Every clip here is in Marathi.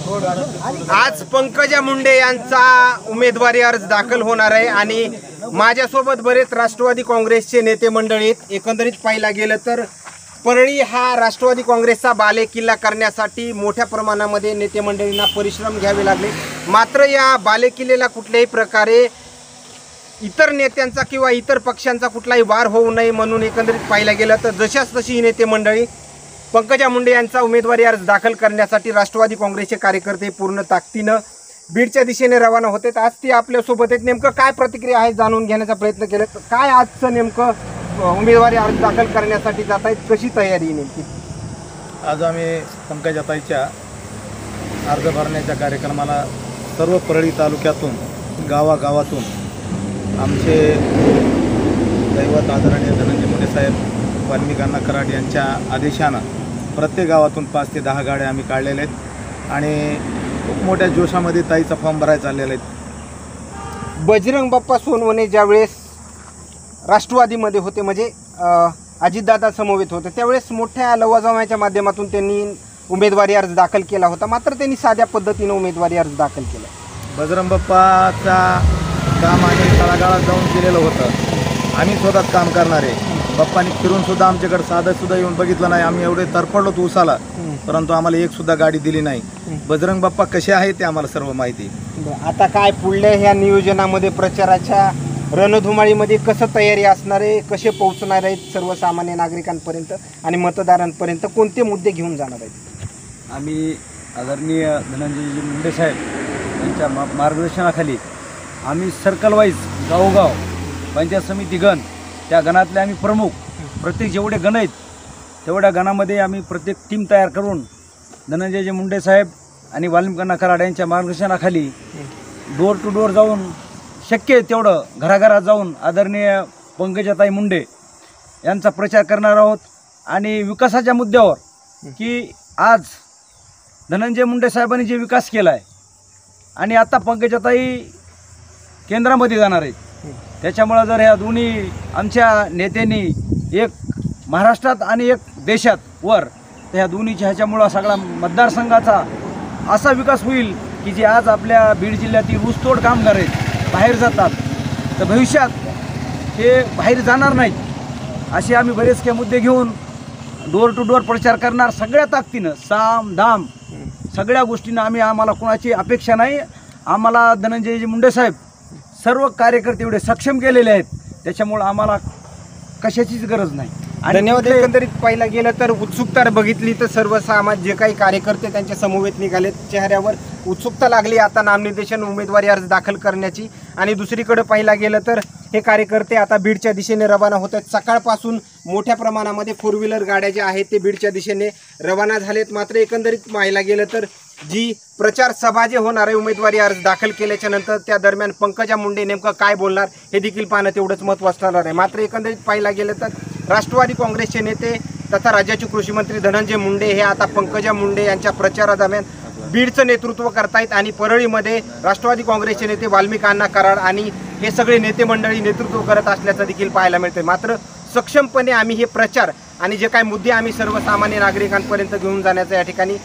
आज पंकजा मुंडे यांचा उमेदवारी अर्ज दाखल होणार आहे आणि माझ्यासोबत बरेच राष्ट्रवादी काँग्रेसचे नेते मंडळी एकंदरीत पाहिला गेलं तर परळी हा राष्ट्रवादी काँग्रेसचा बालेकिल्ला करण्यासाठी मोठ्या प्रमाणामध्ये नेते मंडळींना परिश्रम घ्यावे लागले। मात्र या बालेकिल्ल्याला कुठल्याही प्रकारे इतर नेत्यांचा किंवा इतर पक्षांचा कुठलाही वार होऊ नये म्हणून एकंदरीत पाहिला गेलं तर जशाच तशी नेते मंडळी पंकजा मुंडे यांचा उमेदवारी अर्ज दाखल करण्यासाठी राष्ट्रवादी काँग्रेसचे कार्यकर्ते पूर्ण ताकदीनं बीडच्या दिशेने रवाना होते। आज ती आपल्यासोबत आहेत। नेमकं काय प्रतिक्रिया आहे जाणून घेण्याचा प्रयत्न केला। काय आजचं नेमकं उमेदवारी अर्ज दाखल करण्यासाठी जात आहेत, कशी तयारी नेमकी? आज आम्ही पंकजाताईच्या अर्ज भरण्याच्या कार्यक्रमाला सर्व परळी तालुक्यातून गावागावातून आमचे दैवत आदरणीय धनंजय मुंडे साहेब वाल्मिक अण्णा कराड यांच्या आदेशानं प्रत्येक गावातून 5 ते 10 गाड्या आम्ही काढलेल्या आहेत आणि खूप मोठ्या जोशामध्ये ताईचा फॉर्म भरायला चाललेला आहे। बजरंग बाप्पा सोनवणे ज्यावेळेस राष्ट्रवादीमध्ये होते म्हणजे अजितदादा समवेत होते त्यावेळेस मोठ्या लवाजमाच्या माध्यमातून त्यांनी उमेदवारी अर्ज दाखल केला होता, मात्र त्यांनी साध्या पद्धतीने उमेदवारी अर्ज दाखल केला। बजरंग बाप्पाचा काम आम्ही तळागाळात जाऊन केलेलं होतं। आम्ही स्वतःच काम करणारे बाप्पांनी फिरून सुद्धा आमच्याकडे साधं सुद्धा येऊन बघितलं नाही। आम्ही एवढे तरफडलो तो उसाला, परंतु आम्हाला एक सुद्धा गाडी दिली नाही। बजरंग बाप्पा कसे आहे ते आम्हाला सर्व माहिती। आता काय पुढल्या ह्या नियोजनामध्ये प्रचाराच्या रणधुमाळीमध्ये कसं तयारी असणार आहे, कसे पोहोचणार आहेत सर्वसामान्य नागरिकांपर्यंत आणि मतदारांपर्यंत, कोणते मुद्दे घेऊन जाणार आहेत? आम्ही आदरणीय धनंजय मुंडे साहेब यांच्या मार्गदर्शनाखाली आम्ही सर्कल वाईज गावोगाव पंचायत समिती गण त्या गणातले आम्ही प्रमुख प्रत्येक जेवढे गण आहेत तेवढ्या गणामध्ये आम्ही प्रत्येक टीम तयार करून धनंजय मुंडे साहेब आणि वाल्मिक अण्णा कराड यांच्या मार्गदर्शनाखाली डोर टू डोर जाऊन शक्य तेवढं घराघरात जाऊन आदरणीय पंकजाताई मुंडे यांचा प्रचार करणार आहोत। आणि विकासाच्या मुद्द्यावर की आज धनंजय मुंडे साहेबांनी जे विकास केला आहे आणि आता पंकजाताई केंद्रामध्ये जाणार आहेत, त्याच्यामुळं जर ह्या दोन्ही आमच्या नेत्यांनी एक महाराष्ट्रात आणि एक देशात वर तर ह्या दोन्हीच्या ह्याच्यामुळं सगळा मतदारसंघाचा असा विकास होईल की जे आज आपल्या बीड जिल्ह्यातील ऊसतोड कामगार आहेत बाहेर जातात तर भविष्यात हे बाहेर जाणार नाहीत असे आम्ही बरेच काही मुद्दे घेऊन डोर टू डोर प्रचार करणार सगळ्या ताकदीनं साम दाम सगळ्या गोष्टींना आम्हाला कोणाची अपेक्षा नाही। आम्हाला धनंजय मुंडे साहेब सर्व कार्यकर्ते एवढे सक्षम केलेले आहेत त्याच्यामुळं आम्हाला कशाचीच गरज नाही। धन्यवाद। एकंदरीत पाहिला गेलं तर उत्सुकता बघितली तर सर्वसामान्य जे काही कार्यकर्ते त्यांच्या समवेत निघाले चेहऱ्यावर उत्सुकता लागली आता नामनिर्देशन उमेदवारी अर्ज दाखल करण्याची। आणि दुसरीकडे पाहिला गेलं तर हे कार्यकर्ते आता बीडच्या दिशेने रवाना होत आहेत। सकाळपासून मोठ्या प्रमाणामध्ये 4 व्हीलर गाड्या ज्या आहेत ते बीडच्या दिशेने रवाना झालेत। मात्र एकंदरीत पाहायला गेलं तर जी प्रचार सभा जे होणार आहे उमेदवारी अर्ज दाखल केल्याच्या नंतर त्या दरम्यान पंकजा मुंडे नेमकं काय बोलणार हे देखील पाहणं तेवढंच महत्त्वाचं ठरणार आहे। मात्र एकंदरीत पाहिला गेलं तर राष्ट्रवादी काँग्रेसचे नेते तथा राज्याचे कृषी मंत्री धनंजय मुंडे हे आता पंकजा मुंडे यांच्या प्रचारादरम्यान बीडचं नेतृत्व करतायत आणि परळीमध्ये राष्ट्रवादी काँग्रेसचे नेते वाल्मिक अण्णा कराड आणि हे सगळे नेते मंडळी नेतृत्व करत असल्याचं देखील पाहायला मिळते। मात्र सक्षमपणे आम्ही हे प्रचार आणि जे काही मुद्दे आम्ही सर्वसामान्य नागरिकांपर्यंत घेऊन जाण्याचा या ठिकाणी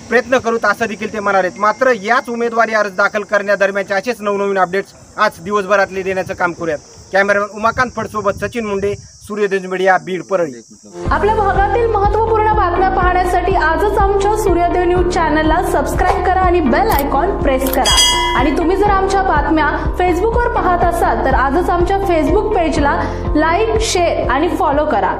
प्रयत्न करूत असं देखील ते म्हणाले। मात्र याच उमेदवारी अर्ज दाखल करण्यादरम्यानचे असेच नवनवीन अपडेट्स आज दिवसभरातले देण्याचं काम करूयात। कॅमेरामॅन उमाकांत फडसोबत सचिन मुंडे, सूर्योदय मीडिया, बीड परळी। आपल्या भागातील महत्त्वपूर्ण बातम्या पाहण्यासाठी आजच आमच्या सूर्योदय न्यूज चॅनलला सबस्क्राईब करा आणि बेल आयकॉन प्रेस करा। आणि तुम्ही जर आमच्या बातम्या फेसबुकवर पाहत असाल तर आजच आमच्या फेसबुक पेजला लाईक, शेअर आणि फॉलो करा।